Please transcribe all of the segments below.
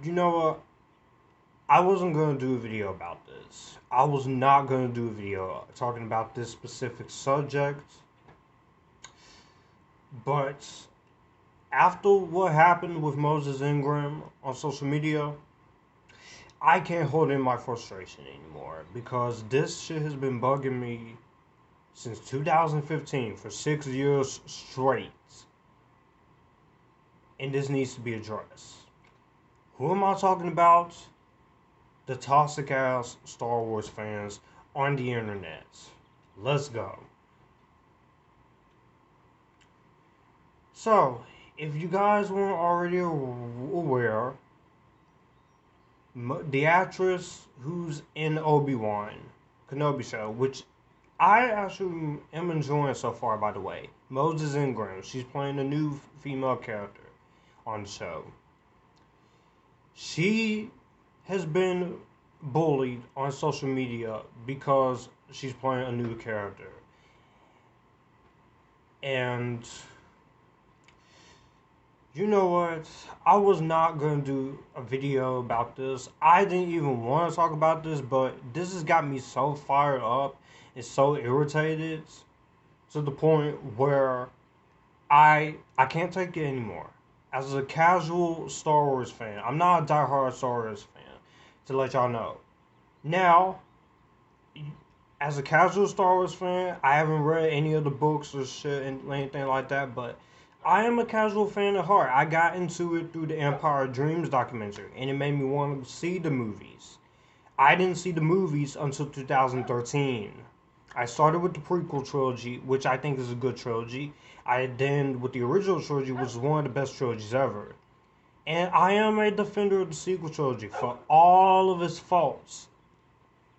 You know what? I wasn't going to do a video about this. I was not going to do a video talking about this specific subject. But after what happened with Moses Ingram on social media, I can't hold in my frustration anymore because this shit has been bugging me since 2015 for 6 years straight. And this needs to be addressed. Who am I talking about? The toxic ass Star Wars fans on the internet. Let's go. So, if you guys weren't already aware, the actress who's in Obi-Wan Kenobi show, which I actually am enjoying so far, by the way, Moses Ingram, she's playing a new female character on the show. She has been bullied on social media because she's playing a new character. And you know what? I was not going to do a video about this. I didn't even want to talk about this, but this has got me so fired up and so irritated to the point where I can't take it anymore. As a casual Star Wars fan, I'm not a diehard Star Wars fan, to let y'all know. Now, as a casual Star Wars fan, I haven't read any of the books or shit and anything like that, but I am a casual fan at heart. I got into it through the Empire Dreams documentary, and it made me want to see the movies. I didn't see the movies until 2013. I started with the prequel trilogy, which I think is a good trilogy. I then with the original trilogy, which is one of the best trilogies ever. And I am a defender of the sequel trilogy for all of its faults,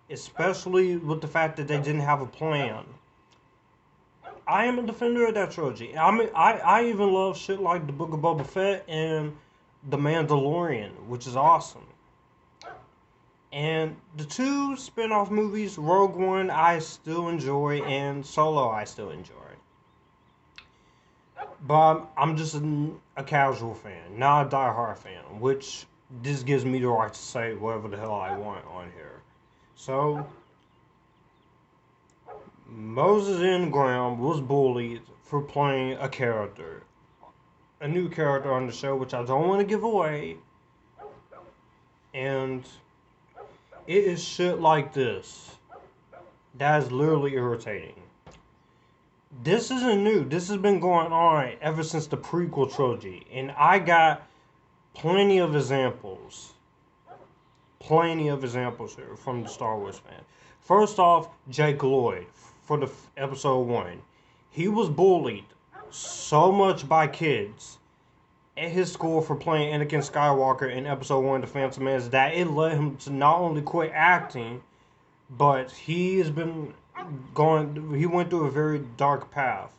especially with the fact that they didn't have a plan. I am a defender of that trilogy. I even love shit like the Book of Boba Fett and The Mandalorian, which is awesome. And the two spin-off movies, Rogue One, I still enjoy, and Solo, I still enjoy. But I'm just a casual fan, not a die-hard fan, which this gives me the right to say whatever the hell I want on here. So, Moses Ingram was bullied for playing a character. A new character on the show, which I don't want to give away. And it is shit like this that is literally irritating. This isn't new. This has been going on ever since the prequel trilogy. And I got plenty of examples. Plenty of examples here from the Star Wars fan. First off, Jake Lloyd for the episode 1. He was bullied so much by kids at his school for playing Anakin Skywalker in episode 1 of The Phantom Menace that it led him to not only quit acting, but he has been he went through a very dark path,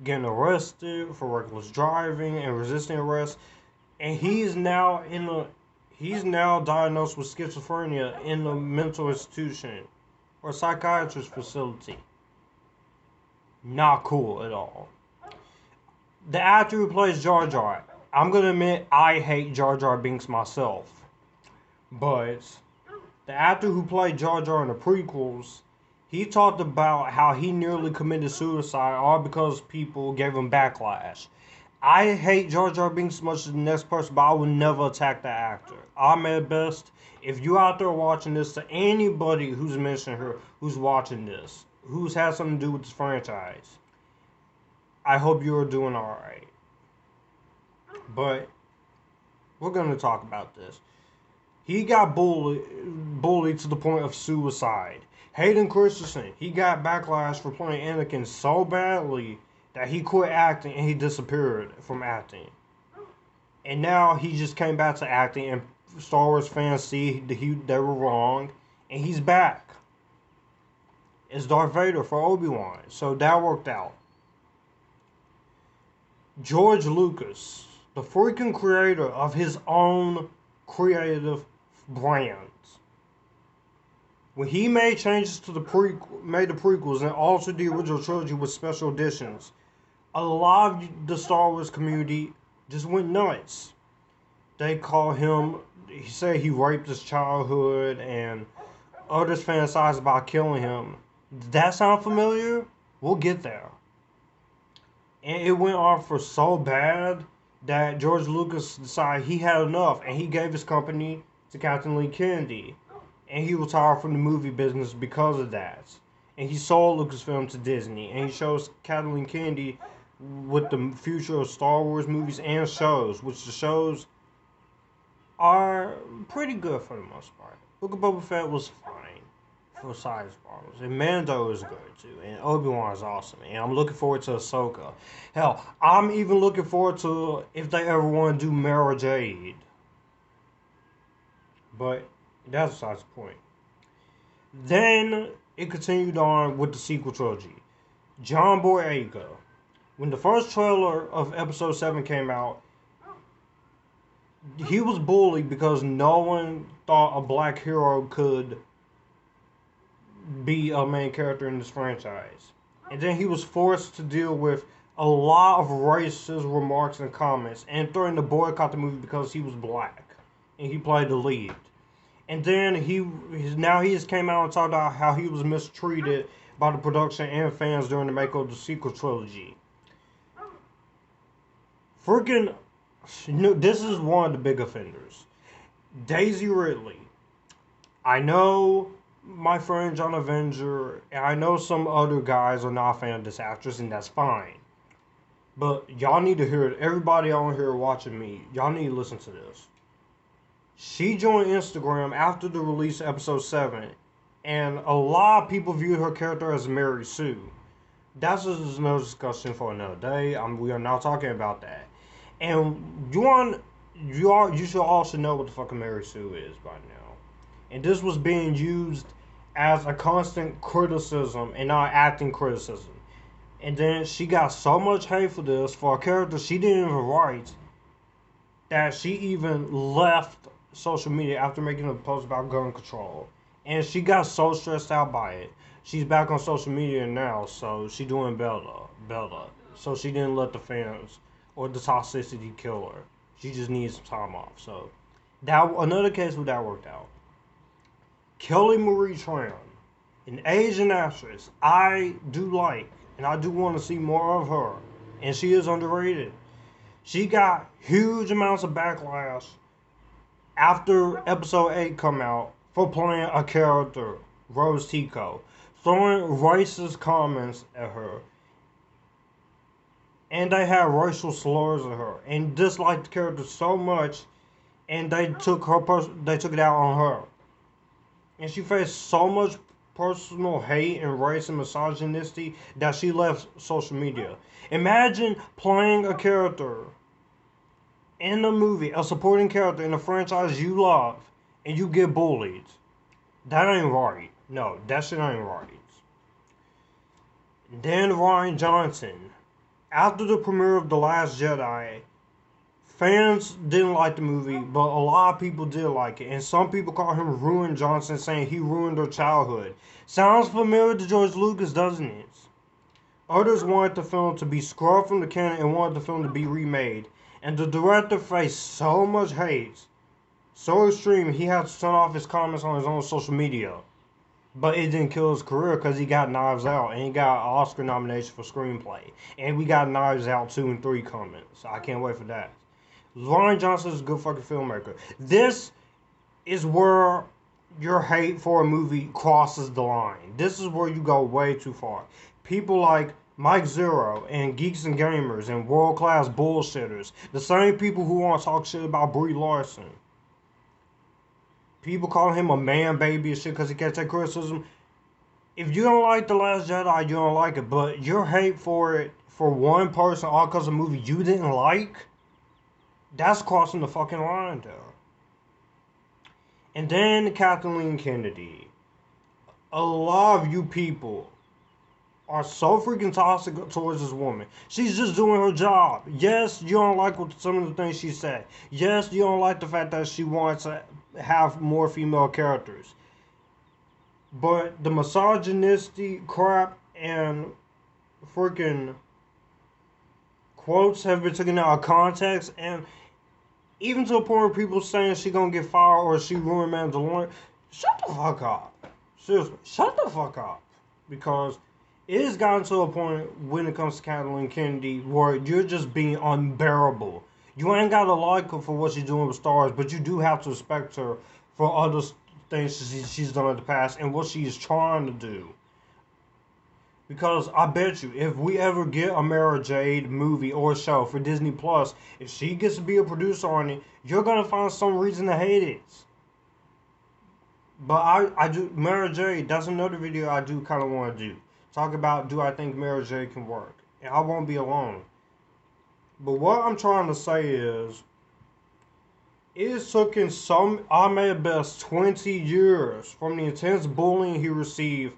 getting arrested for reckless driving and resisting arrest, and he's now diagnosed with schizophrenia in a mental institution or psychiatrist facility. Not cool at all. The actor who plays Jar Jar, I'm gonna admit I hate Jar Jar Binks myself, but the actor who played Jar Jar in the prequels, he talked about how he nearly committed suicide all because people gave him backlash. I hate Jar Jar Binks as much as the next person, but I would never attack that actor. I'm at best. If you out there watching this, to anybody who's mentioned her, who's watching this, who's had something to do with this franchise, I hope you're doing alright. But we're going to talk about this. He got bullied to the point of suicide. Hayden Christensen, he got backlash for playing Anakin so badly that he quit acting and he disappeared from acting. And now he just came back to acting, and Star Wars fans see they were wrong, and he's back as Darth Vader for Obi-Wan. So that worked out. George Lucas, the freaking creator of his own creative brand, when he made changes to the prequels and altered the original trilogy with special editions, a lot of the Star Wars community just went nuts. they call him, he said he raped his childhood, and others fantasize about killing him. Does that sound familiar? We'll get there. And it went on for so bad that George Lucas decided he had enough, and he gave his company to Kathleen Kennedy. And he retired from the movie business because of that. And he sold Lucasfilm to Disney, and he shows Kathleen Kennedy with the future of Star Wars movies and shows, which the shows are pretty good for the most part. Book of Boba Fett was fine for size problems, and Mando is good too, and Obi-Wan is awesome, and I'm looking forward to Ahsoka. Hell, I'm even looking forward to if they ever want to do Mara Jade. But that's besides the point. Then it continued on with the sequel trilogy. John Boyega. When the first trailer of Episode 7 came out, he was bullied because no one thought a black hero could be a main character in this franchise. And then he was forced to deal with a lot of racist remarks and comments and threatened to boycott the movie because he was black and he played the lead. And then he just came out and talked about how he was mistreated by the production and fans during the making of the sequel trilogy. Freaking, this is one of the big offenders. Daisy Ridley. I know my friend John Avenger, and I know some other guys are not a fan of this actress, and that's fine. But y'all need to hear it. Everybody on here watching me, y'all need to listen to this. She joined Instagram after the release of Episode 7, and a lot of people viewed her character as Mary Sue. That's just no discussion for another day. We are not talking about that. And you should also know what the fucking Mary Sue is by now. And this was being used as a constant criticism and not acting criticism. And then she got so much hate for this, for a character she didn't even write, that she even left social media after making a post about gun control. And she got so stressed out by it. She's back on social media now, so she doing better. So she didn't let the fans or the toxicity kill her. She just needs some time off. So that another case where that worked out. Kelly Marie Tran, an Asian actress I do like, and I do want to see more of her. And she is underrated. She got huge amounts of backlash after Episode 8 come out for playing a character, Rose Tico, throwing racist comments at her. And they had racial slurs at her and disliked the character so much, and they took it out on her. And she faced so much personal hate and race and misogyny that she left social media. Imagine playing a character in a movie, a supporting character in a franchise you love, and you get bullied. That ain't right. No, that shit ain't right. Then Rian Johnson. After the premiere of The Last Jedi, fans didn't like the movie, but a lot of people did like it. And some people call him Ruin Johnson, saying he ruined their childhood. Sounds familiar to George Lucas, doesn't it? Others wanted the film to be scrubbed from the canon and wanted the film to be remade. And the director faced so much hate, so extreme, he had to turn off his comments on his own social media. But it didn't kill his career because he got Knives Out and he got an Oscar nomination for screenplay. And we got Knives Out 2 and 3 coming. So I can't wait for that. Rian Johnson is a good fucking filmmaker. This is where your hate for a movie crosses the line. This is where you go way too far. People like Mike Zero and Geeks and Gamers and World Class Bullshitters. The same people who want to talk shit about Brie Larson. People calling him a man baby and shit because he can't take criticism. If you don't like The Last Jedi, you don't like it. But your hate for it, for one person, all because of a movie you didn't like, that's crossing the fucking line there. And then Kathleen Kennedy. A lot of you people are so freaking toxic towards this woman. She's just doing her job. Yes, you don't like some of the things she said. Yes, you don't like the fact that she wants to have more female characters. But the misogynistic crap and freaking quotes have been taken out of context, and Even to the point where people saying she gonna get fired or she ruined Mandalorian. Shut the fuck up. Seriously, shut the fuck up. Because it has gotten to a point when it comes to Kathleen Kennedy where you're just being unbearable. You ain't gotta like her for what she's doing with Star Wars, but you do have to respect her for other things she's done in the past and what she is trying to do. Because I bet you, if we ever get a Mara Jade movie or show for Disney Plus, if she gets to be a producer on it, you're gonna find some reason to hate it. But I do Mara Jade. That's another video I do kind of want to do. Talk about, do I think Mara Jade can work? And I won't be alone. But what I'm trying to say is, it's taken some Ahmed Best 20 years from the intense bullying he received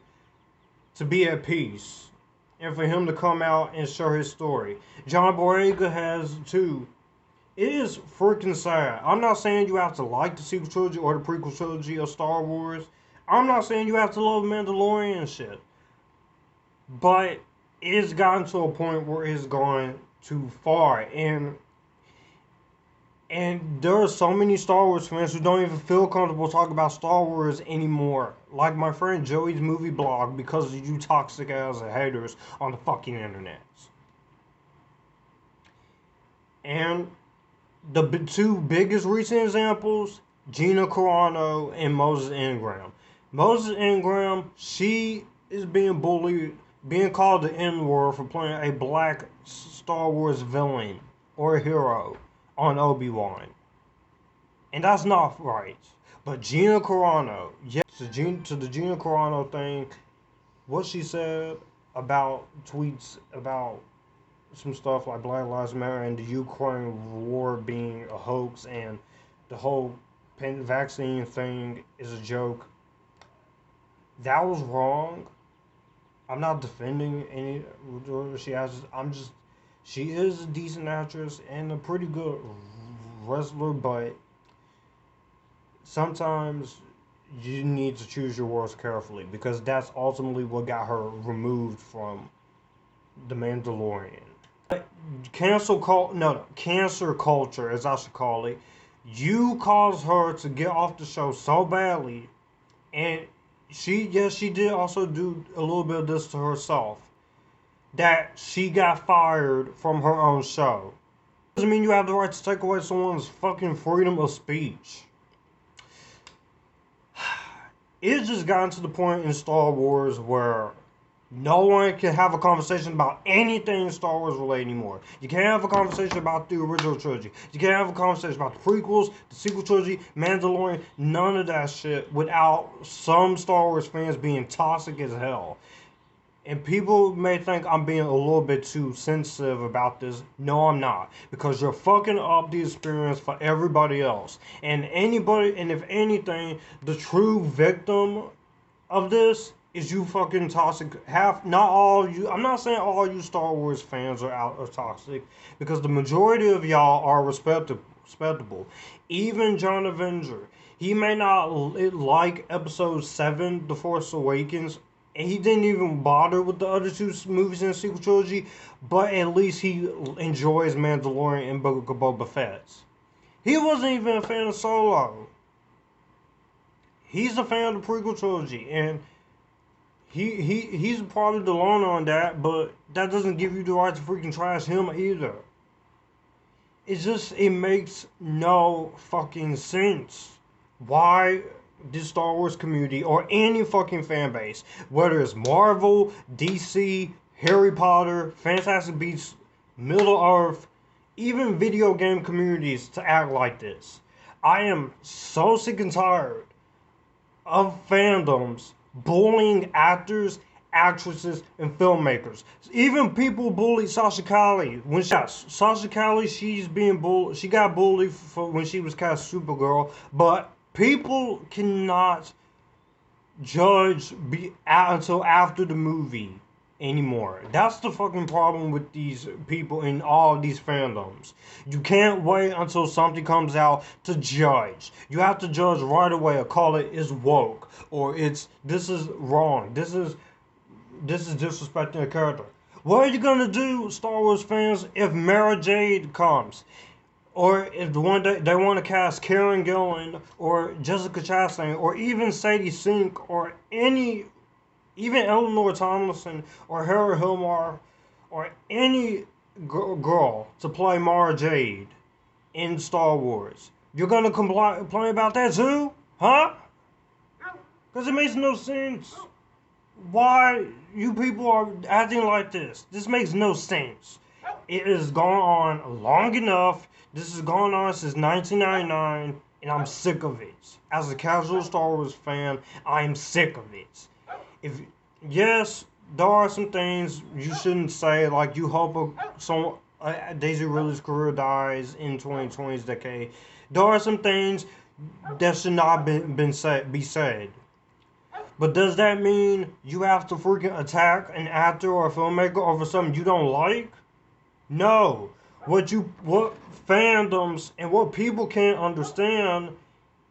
to be at peace, and for him to come out and share his story. John Boyega has too. It is freaking sad. I'm not saying you have to like the sequel trilogy or the prequel trilogy of Star Wars. I'm not saying you have to love Mandalorian and shit. But it's gotten to a point where it's gone too far. And there are so many Star Wars fans who don't even feel comfortable talking about Star Wars anymore. Like my friend Joey's movie blog, because of you toxic ass haters on the fucking internet. And the two biggest recent examples, Gina Carano and Moses Ingram. Moses Ingram, she is being bullied, being called the N-word for playing a black Star Wars villain or hero on Obi-Wan. And that's not right. But Gina Carano, yes, to the Gina Carano thing, what she said about tweets about some stuff like Black Lives Matter and the Ukraine war being a hoax and the whole vaccine thing is a joke. That was wrong. I'm not defending any she has. She is a decent actress and a pretty good wrestler, but sometimes you need to choose your words carefully because that's ultimately what got her removed from The Mandalorian. Cancel culture, as I should call it. You caused her to get off the show so badly, and she did also do a little bit of this to herself, that she got fired from her own show. Doesn't mean you have the right to take away someone's fucking freedom of speech. It's just gotten to the point in Star Wars where no one can have a conversation about anything Star Wars related anymore. You can't have a conversation about the original trilogy. You can't have a conversation about the prequels, the sequel trilogy, Mandalorian, none of that shit without some Star Wars fans being toxic as hell. And people may think I'm being a little bit too sensitive about this. No, I'm not. Because you're fucking up the experience for everybody else. And if anything, the true victim of this is you fucking toxic. Not all you. I'm not saying all you Star Wars fans are toxic, because the majority of y'all are respectable. Even John Avenger, he may not like Episode 7, The Force Awakens, and he didn't even bother with the other two movies in the sequel trilogy, but at least he enjoys Mandalorian and Book of Boba Fett. He wasn't even a fan of Solo. He's a fan of the prequel trilogy, and he's probably the loner on that, but that doesn't give you the right to freaking trash him either. It makes no fucking sense. Why this Star Wars community or any fucking fan base, whether it's Marvel, DC, Harry Potter, Fantastic Beasts, Middle Earth, even video game communities, to act like this. I am so sick and tired of fandoms bullying actors, actresses, and filmmakers. Even people bullied Sasha Calle. Sasha Calle, she's being bullied. She got bullied when she was cast Supergirl, but people cannot judge until after the movie anymore. That's the fucking problem with these people in all these fandoms. You can't wait until something comes out to judge. You have to judge right away or call it is woke or this is wrong. This is disrespecting a character. What are you gonna do, Star Wars fans, if Mara Jade comes? or if the one they want to cast Karen Gillan or Jessica Chastain or even Sadie Sink or even Eleanor Tomlinson or Hera Hilmar or any girl to play Mara Jade in Star Wars, you're gonna complain about that too? Huh? Because it makes no sense. Why you people are acting like this? This makes no sense. It has gone on long enough. This has gone on since 1999, and I'm sick of it. As a casual Star Wars fan, I am sick of it. If yes, there are some things you shouldn't say, like you hope Daisy Ridley's career dies in 2020's decade. There are some things that should not be said. But does that mean you have to freaking attack an actor or a filmmaker over something you don't like? No. What fandoms and what people can't understand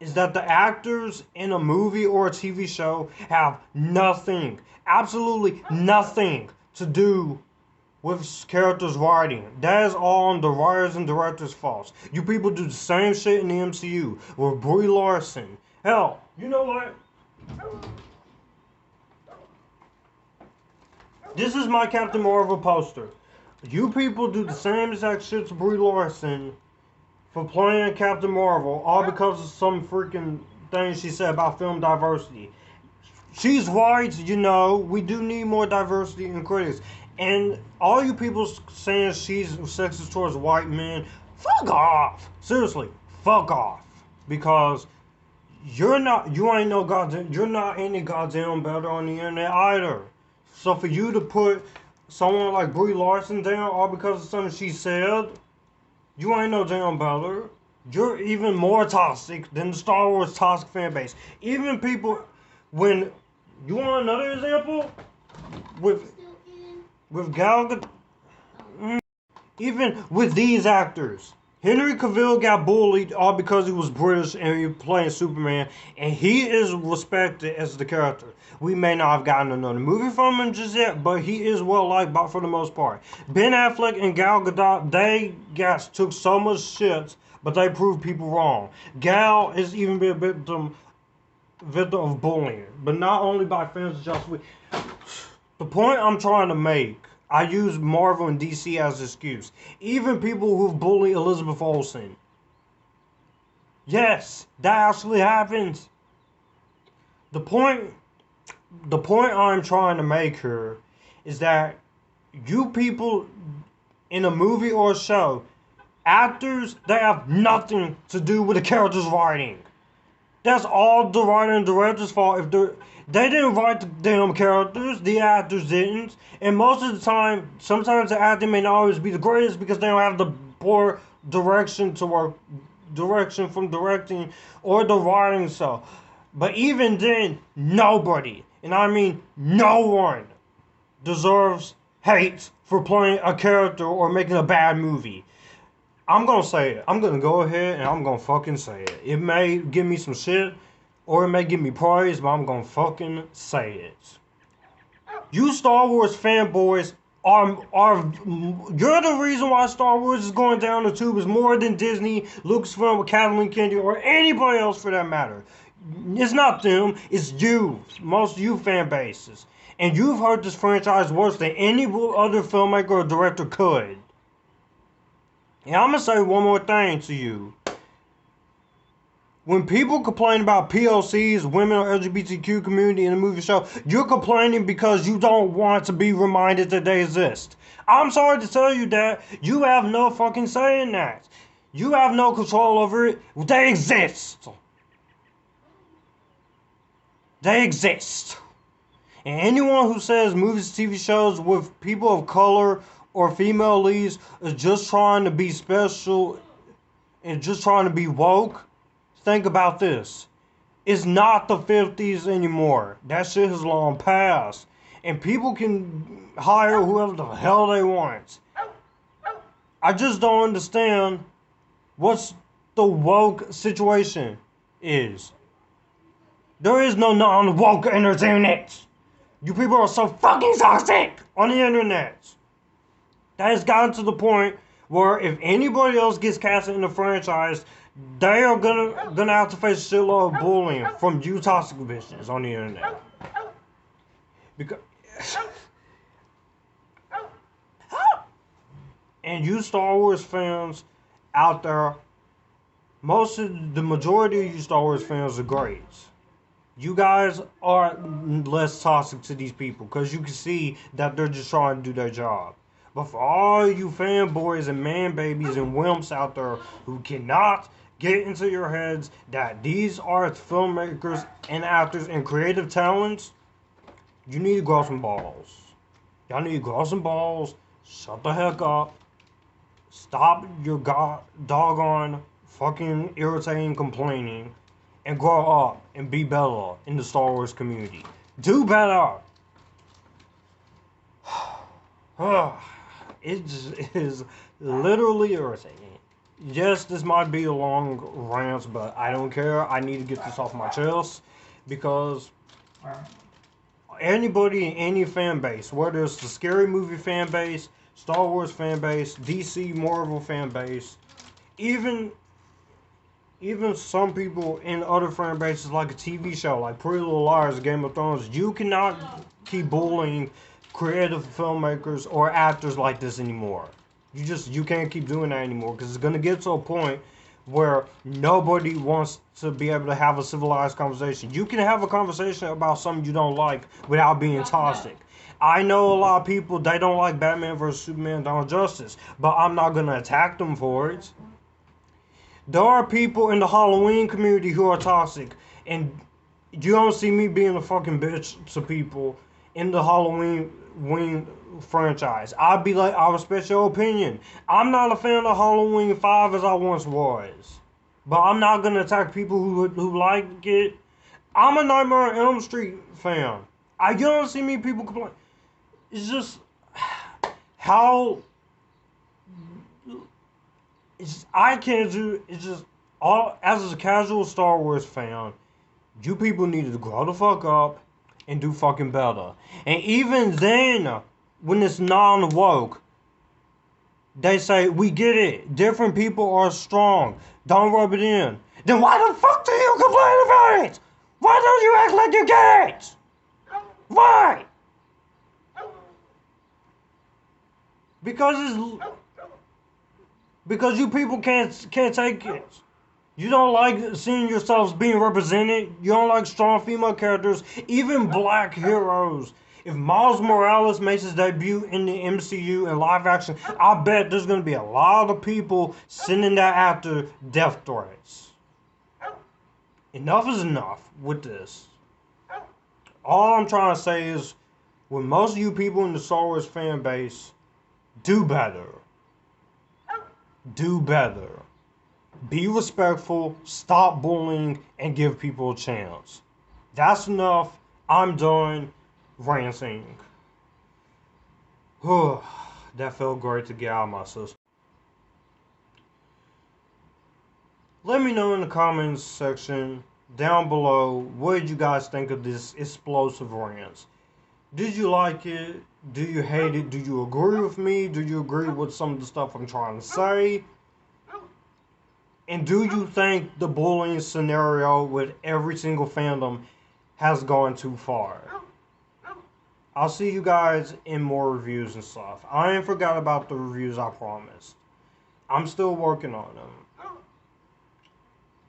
is that the actors in a movie or a TV show have nothing, absolutely nothing to do with characters' writing. That is all on the writers and directors' fault. You people do the same shit in the MCU with Brie Larson. Hell, you know what? This is my Captain Marvel poster. You people do the same exact shit to Brie Larson for playing Captain Marvel, all because of some freaking thing she said about film diversity. She's white, you know. We do need more diversity in critics. And all you people saying she's sexist towards white men, fuck off. Seriously, fuck off. Because you ain't no goddamn, you're not any goddamn better on the internet either. So for you to put someone like Brie Larson down all because of something she said, you ain't no damn better. You're even more toxic than the Star Wars toxic fan base. Even people, when you want another example with Gal Gadot, even with these actors, Henry Cavill got bullied all because he was British and he playing Superman, and he is respected as the character. We may not have gotten another movie from him just yet, but he is well liked for the most part. Ben Affleck and Gal Gadot, they took so much shit, but they proved people wrong. Gal is even been a victim of bullying, but not only by fans of Joss Whedon. The point I'm trying to make, I use Marvel and DC as an excuse. Even people who've bullied Elizabeth Olsen. Yes, that actually happens. The point I'm trying to make here is that you people in a movie or a show, actors, they have nothing to do with the character's writing. That's all the writer and director's fault. They didn't write the damn characters, the actors didn't. And most of the time, sometimes the acting may not always be the greatest because they don't have the poor direction from directing or the writing so. But even then, nobody, and I mean no one, deserves hate for playing a character or making a bad movie. I'm gonna say it. I'm gonna go ahead and I'm gonna fucking say it. It may give me some shit, or it may give me praise, but I'm gonna fucking say it. You Star Wars fanboys you're the reason why Star Wars is going down the tubes more than Disney, Lucasfilm, Kathleen Kennedy, or anybody else for that matter. It's not them, it's you. Most you fan bases. And you've hurt this franchise worse than any other filmmaker or director could. And I'm gonna say one more thing to you. When people complain about POCs, women or LGBTQ community in a movie show, you're complaining because you don't want to be reminded that they exist. I'm sorry to tell you that. You have no fucking say in that. You have no control over it. They exist. They exist. And anyone who says movies, TV shows with people of color or female leads is just trying to be special and just trying to be woke, think about this. It's not the 50s anymore. That shit has long passed. And people can hire whoever the hell they want. I just don't understand what's the woke situation is. There is no non-woke entertainment. You people are so fucking toxic on the internet. That has gotten to the point Where if anybody else gets cast in the franchise, they are gonna have to face a shitload of bullying from you toxic bitches on the internet. Because and you Star Wars fans out there, the majority of you Star Wars fans are greats. You guys are less toxic to these people because you can see that they're just trying to do their job. But for all you fanboys and man babies and wimps out there who cannot get into your heads that these are filmmakers and actors and creative talents, you need to grow some balls. Y'all need to grow some balls, shut the heck up, stop your doggone fucking irritating complaining, and grow up and be better in the Star Wars community. Do better. It just is literally irritating. Yes, this might be a long rant, but I don't care. I need to get this off my chest because anybody in any fan base, whether it's the scary movie fan base, Star Wars fan base, DC, Marvel fan base, even some people in other fan bases like a TV show, like Pretty Little Liars, Game of Thrones, you cannot keep bullying creative filmmakers or actors like this anymore. You can't keep doing that anymore because it's going to get to a point where nobody wants to be able to have a civilized conversation. You can have a conversation about something you don't like without being toxic. I know a lot of people, they don't like Batman vs. Superman Dawn of Justice, but I'm not going to attack them for it. There are people in the Halloween community who are toxic, and you don't see me being a fucking bitch to people in the Halloween franchise. I'd be like, I respect your opinion. I'm not a fan of Halloween 5 as I once was, but I'm not gonna attack people who like it. I'm a Nightmare on Elm Street fan. You don't see me people complain. It's just how. I can't do. It's just all as a casual Star Wars fan. You people need to grow the fuck up and do fucking better. And even then, when it's non-woke, they say, we get it. Different people are strong. Don't rub it in. Then why the fuck do you complain about it? Why don't you act like you get it? Why? Because you people can't take it. You don't like seeing yourselves being represented. You don't like strong female characters, even black heroes. If Miles Morales makes his debut in the MCU in live action, I bet there's going to be a lot of people sending that actor death threats. Enough is enough with this. All I'm trying to say is, with most of you people in the Star Wars fan base, do better. Do better. Be respectful, stop bullying, and give people a chance. That's enough. I'm done ranting. That felt great to get out of my system. Let me know in the comments section down below what did you guys think of this explosive rant. Did you like it? Do you hate it? Do you agree with me? Do you agree with some of the stuff I'm trying to say? And do you think the bullying scenario with every single fandom has gone too far? I'll see you guys in more reviews and stuff. I ain't forgot about the reviews, I promised. I'm still working on them.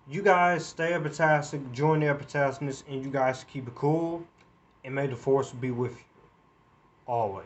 You guys stay epictastic, join the epictasticness, and you guys keep it cool. And may the force be with you always.